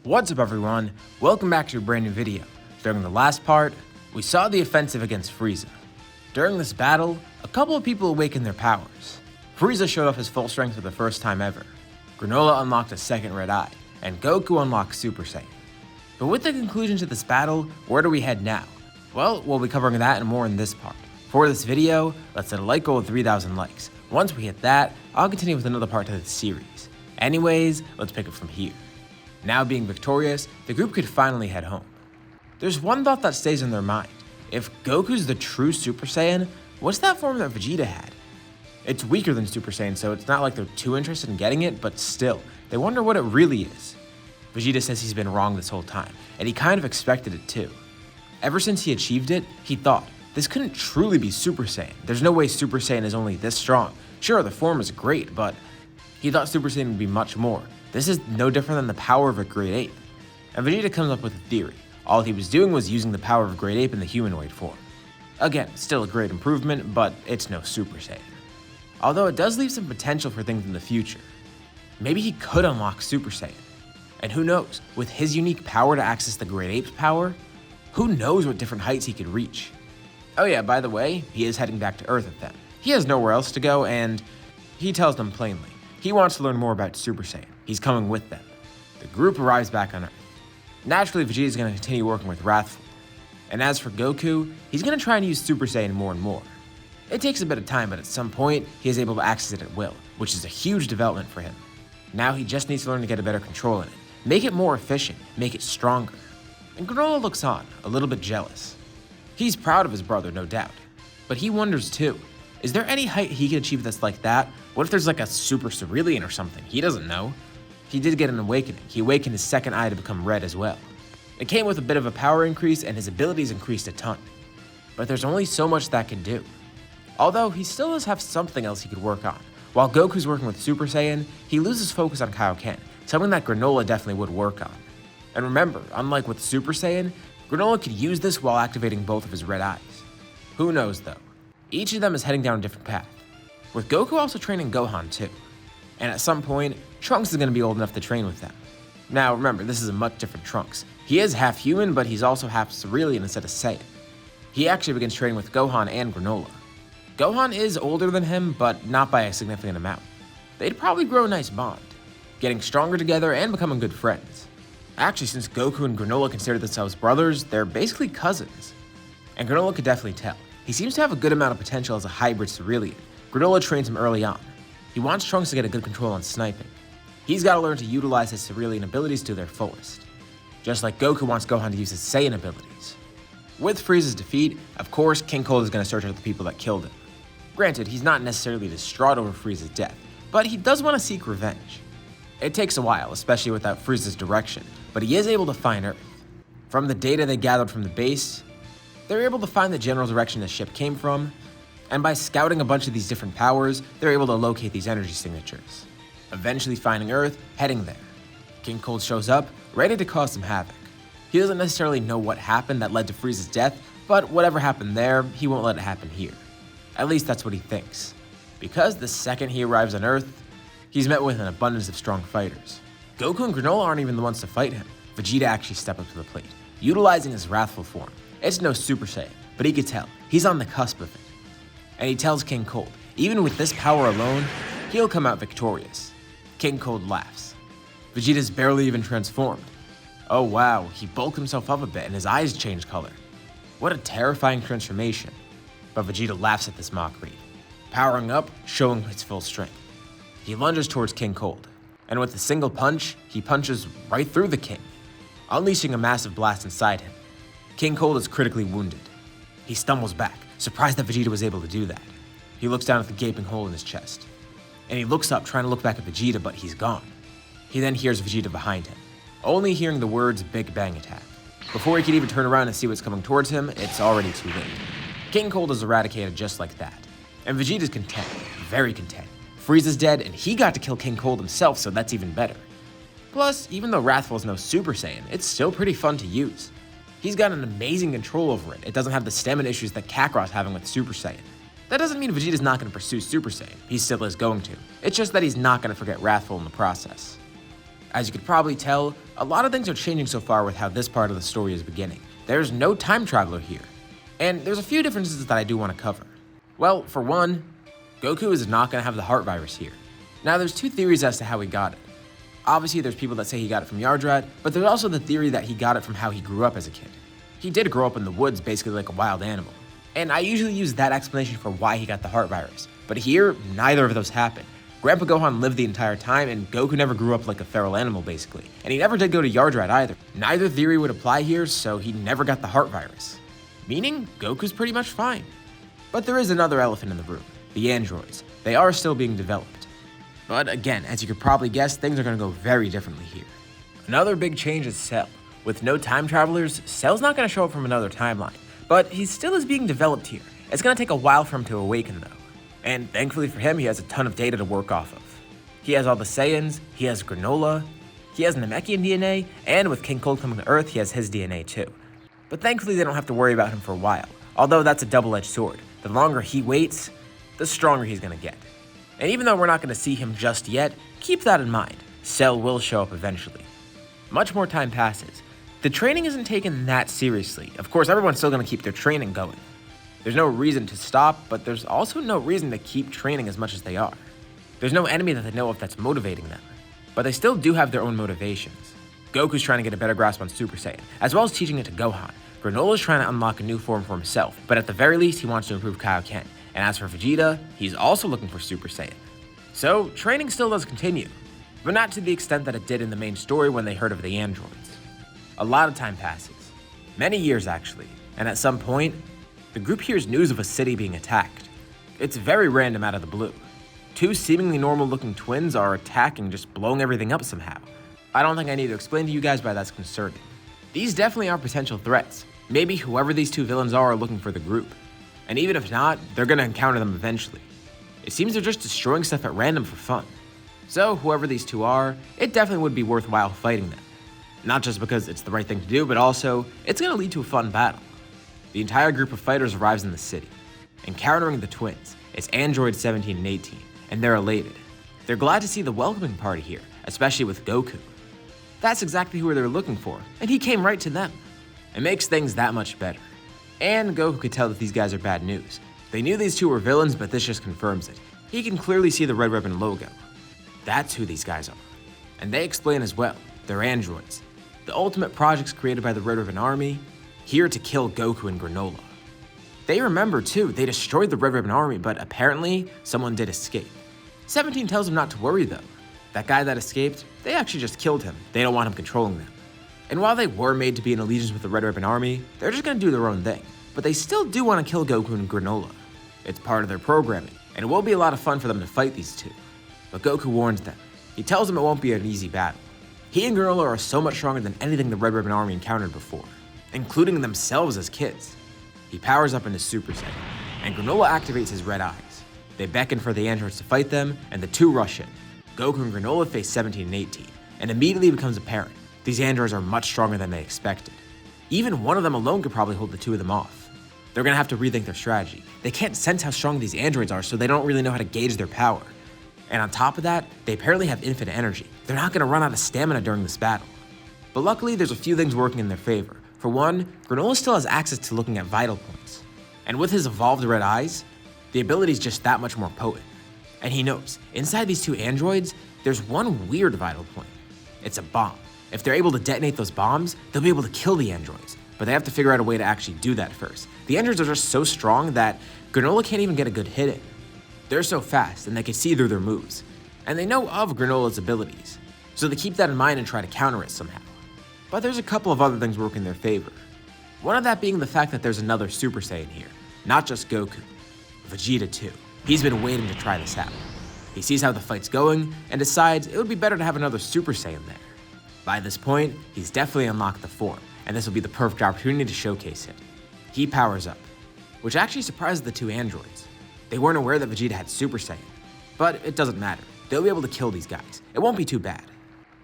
What's up everyone, welcome back to a brand new video. During the last part, we saw the offensive against Frieza. During this battle, a couple of people awakened their powers. Frieza showed off his full strength for the first time ever. Granolah unlocked a second red eye, and Goku unlocked Super Saiyan. But with the conclusion to this battle, where do we head now? Well, we'll be covering that and more in this part. For this video, let's set a like goal of 3,000 likes. Once we hit that, I'll continue with another part to this series. Anyways, let's pick it from here. Now being victorious, the group could finally head home. There's one thought that stays in their mind. If Goku's the true Super Saiyan, what's that form that Vegeta had? It's weaker than Super Saiyan, so it's not like they're too interested in getting it, but still, they wonder what it really is. Vegeta says he's been wrong this whole time, and he kind of expected it too. Ever since he achieved it, he thought, this couldn't truly be Super Saiyan. There's no way Super Saiyan is only this strong. Sure, the form is great, but he thought Super Saiyan would be much more. This is no different than the power of a great ape. And Vegeta comes up with a theory. All he was doing was using the power of a great ape in the humanoid form. Again, still a great improvement, but it's no Super Saiyan. Although it does leave some potential for things in the future. Maybe he could unlock Super Saiyan. And who knows, with his unique power to access the great ape's power, who knows what different heights he could reach. Oh yeah, by the way, he is heading back to Earth with them. He has nowhere else to go, and he tells them plainly, he wants to learn more about Super Saiyan. He's coming with them. The group arrives back on Earth. Naturally, Vegeta is going to continue working with Wrathful. And as for Goku, he's going to try and use Super Saiyan more and more. It takes a bit of time, but at some point, he is able to access it at will, which is a huge development for him. Now he just needs to learn to get a better control in it, make it more efficient, make it stronger. And Granolah looks on, a little bit jealous. He's proud of his brother, no doubt. But he wonders too, is there any height he can achieve that's like that? What if there's like a super Cerealian or something? He doesn't know. He did get an awakening. He awakened his second eye to become red as well. It came with a bit of a power increase and his abilities increased a ton. But there's only so much that can do. Although he still does have something else he could work on. While Goku's working with Super Saiyan, he loses focus on Kaioken, something that Granolah definitely would work on. And remember, unlike with Super Saiyan, Granolah could use this while activating both of his red eyes. Who knows though? Each of them is heading down a different path, with Goku also training Gohan too. And at some point, Trunks is going to be old enough to train with them. Now remember, this is a much different Trunks. He is half human, but he's also half Cerealian instead of Saiyan. He actually begins training with Gohan and Granolah. Gohan is older than him, but not by a significant amount. They'd probably grow a nice bond, getting stronger together and becoming good friends. Actually, since Goku and Granolah consider themselves brothers, they're basically cousins. And Granolah could definitely tell. He seems to have a good amount of potential as a hybrid Cerealian. Granolah trains him early on. He wants Trunks to get a good control on sniping. He's got to learn to utilize his Cerealian abilities to their fullest. Just like Goku wants Gohan to use his Saiyan abilities. With Frieza's defeat, of course, King Cold is going to search out the people that killed him. Granted, he's not necessarily distraught over Frieza's death, but he does want to seek revenge. It takes a while, especially without Frieza's direction, but he is able to find Earth. From the data they gathered from the base, they're able to find the general direction the ship came from, and by scouting a bunch of these different powers, they're able to locate these energy signatures. Eventually finding Earth, heading there. King Cold shows up, ready to cause some havoc. He doesn't necessarily know what happened that led to Frieza's death, but whatever happened there, he won't let it happen here. At least that's what he thinks. Because the second he arrives on Earth, he's met with an abundance of strong fighters. Goku and Granolah aren't even the ones to fight him. Vegeta actually steps up to the plate, utilizing his Wrathful form. It's no Super Saiyan, but he could tell, he's on the cusp of it. And he tells King Cold, even with this power alone, he'll come out victorious. King Cold laughs. Vegeta's barely even transformed. Oh wow, he bulked himself up a bit and his eyes changed color. What a terrifying transformation. But Vegeta laughs at this mockery, powering up, showing his full strength. He lunges towards King Cold, and with a single punch, he punches right through the king, unleashing a massive blast inside him. King Cold is critically wounded. He stumbles back, surprised that Vegeta was able to do that. He looks down at the gaping hole in his chest, and he looks up trying to look back at Vegeta, but he's gone. He then hears Vegeta behind him, only hearing the words Big Bang Attack. Before he can even turn around and see what's coming towards him, it's already too late. King Cold is eradicated just like that, and Vegeta's content, very content. Frieza's dead, and he got to kill King Cold himself, so that's even better. Plus, even though Wrathful is no Super Saiyan, it's still pretty fun to use. He's got an amazing control over it. It doesn't have the stamina issues that Kakarot's having with Super Saiyan. That doesn't mean Vegeta's not going to pursue Super Saiyan. He still is going to. It's just that he's not going to forget Wrathful in the process. As you could probably tell, a lot of things are changing so far with how this part of the story is beginning. There's no time traveler here, and there's a few differences that I do want to cover. Well, for one, Goku is not going to have the heart virus here. Now, there's two theories as to how he got it. Obviously, there's people that say he got it from Yardrat, but there's also the theory that he got it from how he grew up as a kid. He did grow up in the woods basically like a wild animal, and I usually use that explanation for why he got the heart virus. But here, neither of those happened. Grandpa Gohan lived the entire time, and Goku never grew up like a feral animal, basically. And he never did go to Yardrat either. Neither theory would apply here, so he never got the heart virus. Meaning, Goku's pretty much fine. But there is another elephant in the room, the androids. They are still being developed. But again, as you could probably guess, things are going to go very differently here. Another big change is Cell. With no time travelers, Cell's not going to show up from another timeline. But he still is being developed here. It's going to take a while for him to awaken, though. And thankfully for him, he has a ton of data to work off of. He has all the Saiyans, he has Granolah, he has Namekian DNA, and with King Cold coming to Earth, he has his DNA too. But thankfully they don't have to worry about him for a while, although that's a double-edged sword. The longer he waits, the stronger he's gonna get. And even though we're not gonna see him just yet, keep that in mind. Cell will show up eventually. Much more time passes. The training isn't taken that seriously. Of course, everyone's still gonna keep their training going. There's no reason to stop, but there's also no reason to keep training as much as they are. There's no enemy that they know of that's motivating them, but they still do have their own motivations. Goku's trying to get a better grasp on Super Saiyan, as well as teaching it to Gohan. Granolah's trying to unlock a new form for himself, but at the very least, he wants to improve Kaioken. And as for Vegeta, he's also looking for Super Saiyan. So, training still does continue, but not to the extent that it did in the main story when they heard of the androids. A lot of time passes, many years actually, and at some point, the group hears news of a city being attacked. It's very random out of the blue. Two seemingly normal-looking twins are attacking, just blowing everything up somehow. I don't think I need to explain to you guys why that's concerning. These definitely are potential threats. Maybe whoever these two villains are looking for the group. And even if not, they're gonna encounter them eventually. It seems they're just destroying stuff at random for fun. So whoever these two are, it definitely would be worthwhile fighting them. Not just because it's the right thing to do, but also, it's gonna lead to a fun battle. The entire group of fighters arrives in the city. Encountering the twins, it's Android 17 and 18, and they're elated. They're glad to see the welcoming party here, especially with Goku. That's exactly who they're looking for, and he came right to them. It makes things that much better. And Goku could tell that these guys are bad news. They knew these two were villains, but this just confirms it. He can clearly see the Red Ribbon logo. That's who these guys are. And they explain as well, they're androids. The ultimate projects created by the Red Ribbon Army, here to kill Goku and Granolah. They remember too, they destroyed the Red Ribbon Army, but apparently someone did escape. 17 tells him not to worry though. That guy that escaped, they actually just killed him. They don't want him controlling them. And while they were made to be in allegiance with the Red Ribbon Army, they're just gonna do their own thing. But they still do want to kill Goku and Granolah. It's part of their programming, and it will be a lot of fun for them to fight these two. But Goku warns them. He tells them it won't be an easy battle. He and Granolah are so much stronger than anything the Red Ribbon Army encountered before, including themselves as kids. He powers up into Super Saiyan, and Granolah activates his red eyes. They beckon for the androids to fight them, and the two rush in. Goku and Granolah face 17 and 18, and immediately becomes apparent. These androids are much stronger than they expected. Even one of them alone could probably hold the two of them off. They're gonna have to rethink their strategy. They can't sense how strong these androids are, so they don't really know how to gauge their power. And on top of that, they apparently have infinite energy. They're not gonna run out of stamina during this battle. But luckily, there's a few things working in their favor. For one, Granolah still has access to looking at vital points. And with his evolved red eyes, the ability is just that much more potent. And he knows, inside these two androids, there's one weird vital point. It's a bomb. If they're able to detonate those bombs, they'll be able to kill the androids. But they have to figure out a way to actually do that first. The androids are just so strong that Granolah can't even get a good hit in. They're so fast, and they can see through their moves. And they know of Granolah's abilities, so they keep that in mind and try to counter it somehow. But there's a couple of other things working in their favor. One of that being the fact that there's another Super Saiyan here, not just Goku. Vegeta too. He's been waiting to try this out. He sees how the fight's going, and decides it would be better to have another Super Saiyan there. By this point, he's definitely unlocked the form, and this will be the perfect opportunity to showcase it. He powers up, which actually surprises the two androids. They weren't aware that Vegeta had Super Saiyan, but it doesn't matter. They'll be able to kill these guys. It won't be too bad.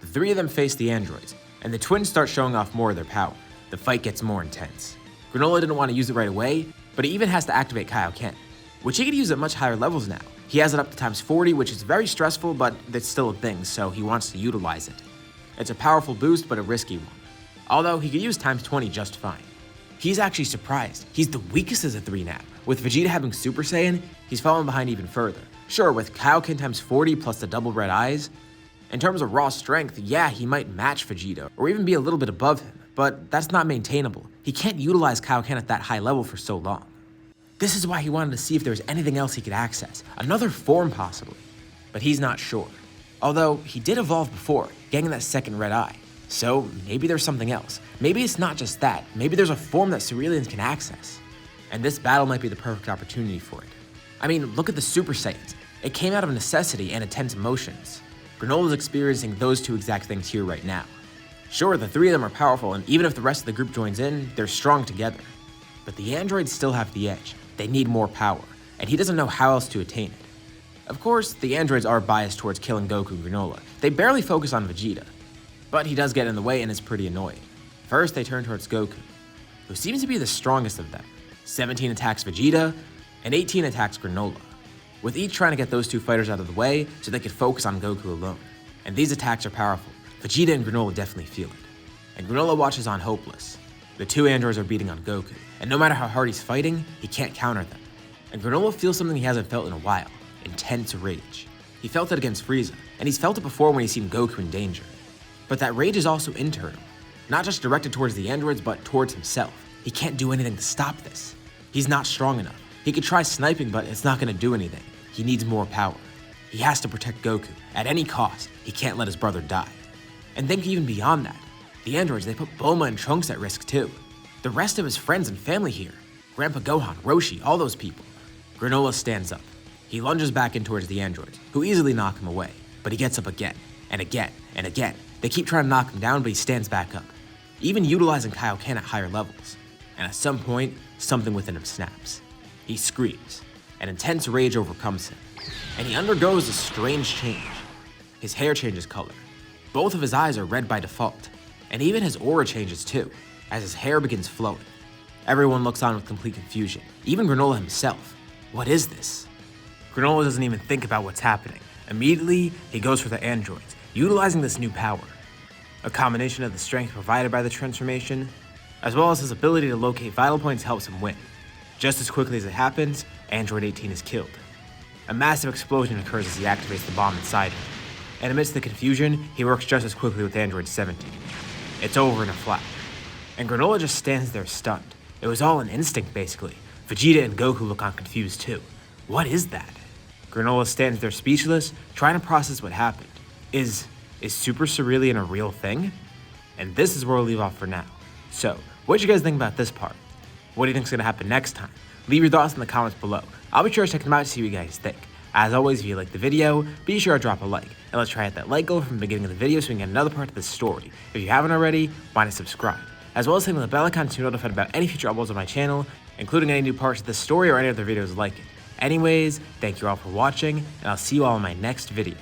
The three of them face the androids, and the twins start showing off more of their power. The fight gets more intense. Granolah didn't want to use it right away, but he even has to activate Kaioken, which he can use at much higher levels now. He has it up to times 40, which is very stressful, but it's still a thing, so he wants to utilize it. It's a powerful boost, but a risky one. Although he could use times 20 just fine. He's actually surprised. He's the weakest as a 3 now. With Vegeta having Super Saiyan, he's fallen behind even further. Sure, with Kaioken times 40 plus the double red eyes, in terms of raw strength, yeah, he might match Vegeta, or even be a little bit above him, but that's not maintainable. He can't utilize Kaioken at that high level for so long. This is why he wanted to see if there was anything else he could access, another form possibly, but he's not sure. Although, he did evolve before, getting that second red eye. So, maybe there's something else. Maybe it's not just that. Maybe there's a form that Cerealians can access. And this battle might be the perfect opportunity for it. I mean, look at the Super Saiyans. It came out of necessity and intense emotions. Granola's experiencing those two exact things here right now. Sure, the 3 of them are powerful, and even if the rest of the group joins in, they're strong together. But the androids still have the edge. They need more power, and he doesn't know how else to attain it. Of course, the androids are biased towards killing Goku and Granolah. They barely focus on Vegeta. But he does get in the way and is pretty annoying. First, they turn towards Goku, who seems to be the strongest of them. 17 attacks Vegeta, and 18 attacks Granolah, with each trying to get those 2 fighters out of the way so they could focus on Goku alone. And these attacks are powerful. Vegeta and Granolah definitely feel it. And Granolah watches on hopeless. The 2 androids are beating on Goku, and no matter how hard he's fighting, he can't counter them. And Granolah feels something he hasn't felt in a while, intense rage. He felt it against Frieza, and he's felt it before when he's seen Goku in danger. But that rage is also internal, not just directed towards the androids, but towards himself. He can't do anything to stop this. He's not strong enough. He could try sniping, but it's not going to do anything. He needs more power. He has to protect Goku, at any cost. He can't let his brother die. And think even beyond that. The androids, they put Bulma and Trunks at risk too. The rest of his friends and family here. Grandpa Gohan, Roshi, all those people. Granolah stands up. He lunges back in towards the androids, who easily knock him away. But he gets up again, and again, and again. They keep trying to knock him down, but he stands back up, even utilizing Kaioken at higher levels. And at some point, something within him snaps. He screams, and intense rage overcomes him, and he undergoes a strange change. His hair changes color. Both of his eyes are red by default, and even his aura changes too, as his hair begins flowing. Everyone looks on with complete confusion, even Granolah himself. What is this? Granolah doesn't even think about what's happening. Immediately, he goes for the androids, utilizing this new power. A combination of the strength provided by the transformation, as well as his ability to locate vital points helps him win. Just as quickly as it happens, Android 18 is killed. A massive explosion occurs as he activates the bomb inside him, and amidst the confusion, he works just as quickly with Android 17. It's over in a flash, and Granolah just stands there stunned. It was all an instinct basically. Vegeta and Goku look on confused too. What is that? Granolah stands there speechless, trying to process what happened. Is Super Cerulean a real thing? And this is where we'll leave off for now. So, what do you guys think about this part? What do you think is going to happen next time? Leave your thoughts in the comments below. I'll be sure to check them out to see what you guys think. As always, if you liked the video, be sure to drop a like. And let's try to hit that like goal from the beginning of the video so we can get another part of this story. If you haven't already, why not subscribe? As well as hitting the bell icon to be notified about any future uploads on my channel, including any new parts of this story or any other videos like it. Anyways, thank you all for watching, and I'll see you all in my next video.